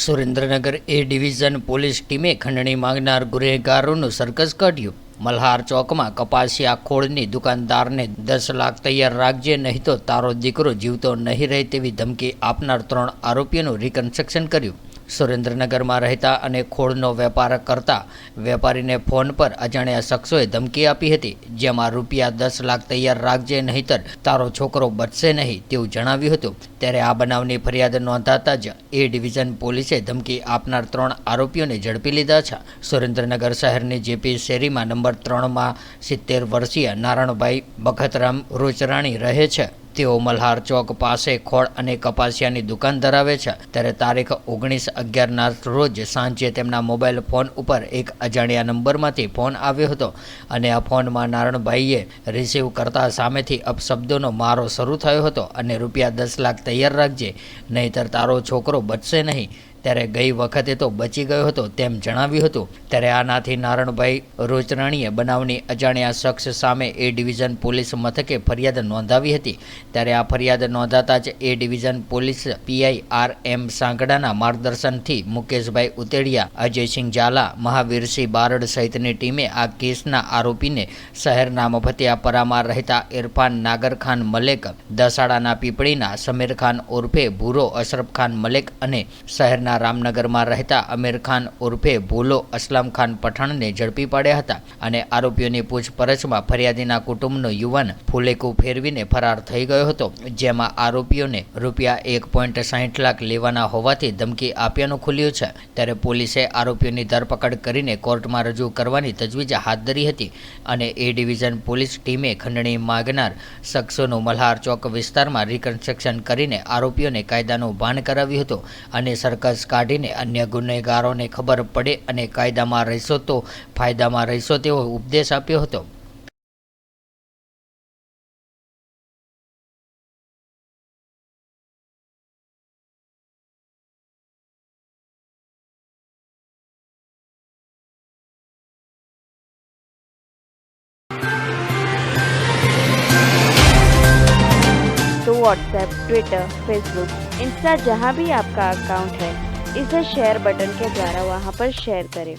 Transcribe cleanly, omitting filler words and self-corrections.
સુરેન્દ્રનગર એ division police ટીમે ખંડણી માંગનાર ગુનેગારોનું સરઘસ કાઢ્યું। મલ્હાર ચોકમાં કપાસિયા ખોળની દુકાનદારને 10 લાખ તૈયાર રાખજે, નહીં તો તારો દીકરો જીવતો નહીં રહે તેવી ધમકી આપનાર 3 આરોપીઓનું રિકન્સ્ટ્રક્શન કર્યું। સુરેન્દ્રનગરમાં રહેતા અને ખોળનો વેપાર કરતા વેપારીને ફોન પર અજાણ્યા શખ્સોએ ધમકી આપી હતી, જેમાં ₹10 લાખ તૈયાર રાખજે, નહીંતર તારો છોકરો બચશે નહીં તેવું જણાવ્યું હતું। ત્યારે આ બનાવની ફરિયાદ નોંધાતા જ એ ડિવિઝન પોલીસે ધમકી આપનાર 3 આરોપીઓને ઝડપી લીધા છે। સુરેન્દ્રનગર શહેરની જેપી શેરીમાં નંબર 3માં 70 વર્ષીય નારણભાઈ બખતરામ રોચરાણી રહે છે। તેઓ મલ્હાર ચોક પાસે ખોળ અને કપાસિયાની દુકાન ધરાવે છે। ત્યારે તારીખ 19/11ના રોજ સાંજે તેમના મોબાઈલ ફોન ઉપર એક અજાણ્યા નંબરમાંથી ફોન આવ્યો હતો અને આ ફોનમાં નારણભાઈએ રિસીવ કરતા સામેથી અપશબ્દોનો મારો શરૂ થયો હતો અને ₹10 લાખ તૈયાર રાખજે, નહીંતર તારો છોકરો બચશે નહીં। ત્યારે ગઈ વખતે તો બચી ગયો હતો તેમ જણાવ્યું હતું। ત્યારે આનાથી નારણભાઈ રોચરાણીએ બનાવની અજાણ્યા શખ્સ સામે એ ડિવિઝન પોલીસ મથકે ફરિયાદ નોંધાવી હતી। ત્યારે આ ફરિયાદ નોંધાતા જ એ ડિવિઝન પોલીસ પીઆઈ RM સાંગડાના માર્ગદર્શનથી મુકેશભાઈ ઉતેડિયા, અજયસિંહ ઝાલા, મહાવીરસિંહ બારડ સહિતની ટીમે આ કેસના આરોપીને શહેરના મફતિયાપરામાં રહેતા ઇરફાન નાગરખાન મલેક, દસાડાના પીપળીના સમીર ખાન ઉર્ફે ભૂરો અશરફ ખાન મલેક અને શહેરના રામનગરમાં રહેતા અમીર ખાન ઉર્ફે ભૂલો અસલમ ખાન પઠાણને ઝડપી પાડ્યા હતા અને આરોપીઓની પૂછપરછમાં ફરિયાદીના કુટુંબનો યુવાન ફુલેકું ફેરવીને ફરાર થઈ ગયો હતો, જેમાં આરોપીઓને ₹1.60 લાખ લેવાના હોવાથી ધમકી આપ્યાનું ખુલ્યું છે। ત્યારે પોલીસે આરોપીઓની ધરપકડ કરીને કોર્ટમાં રજૂ કરવાની તજવીજ હાથ ધરી હતી અને એ ડિવિઝન પોલીસ ટીમે ખંડણી માંગનાર શખ્સોનું મલ્હાર ચોક વિસ્તારમાં રિકન્સ્ટ્રક્શન કરીને આરોપીઓને કાયદાનું ભાન કરાવ્યું હતું અને સરઘસ કાઢીને અન્ય ગુનેગારોને ખબર પડે અને કાયદામાં રહેશો તો ફાયદામાં રહેશો તેવો ઉપદેશ આપ્યો હતો। तो व्हाट्सएप, ट्विटर, फेसबुक, इंस्टा जहाँ भी आपका अकाउंट है, इसे शेयर बटन के द्वारा वहाँ पर शेयर करें।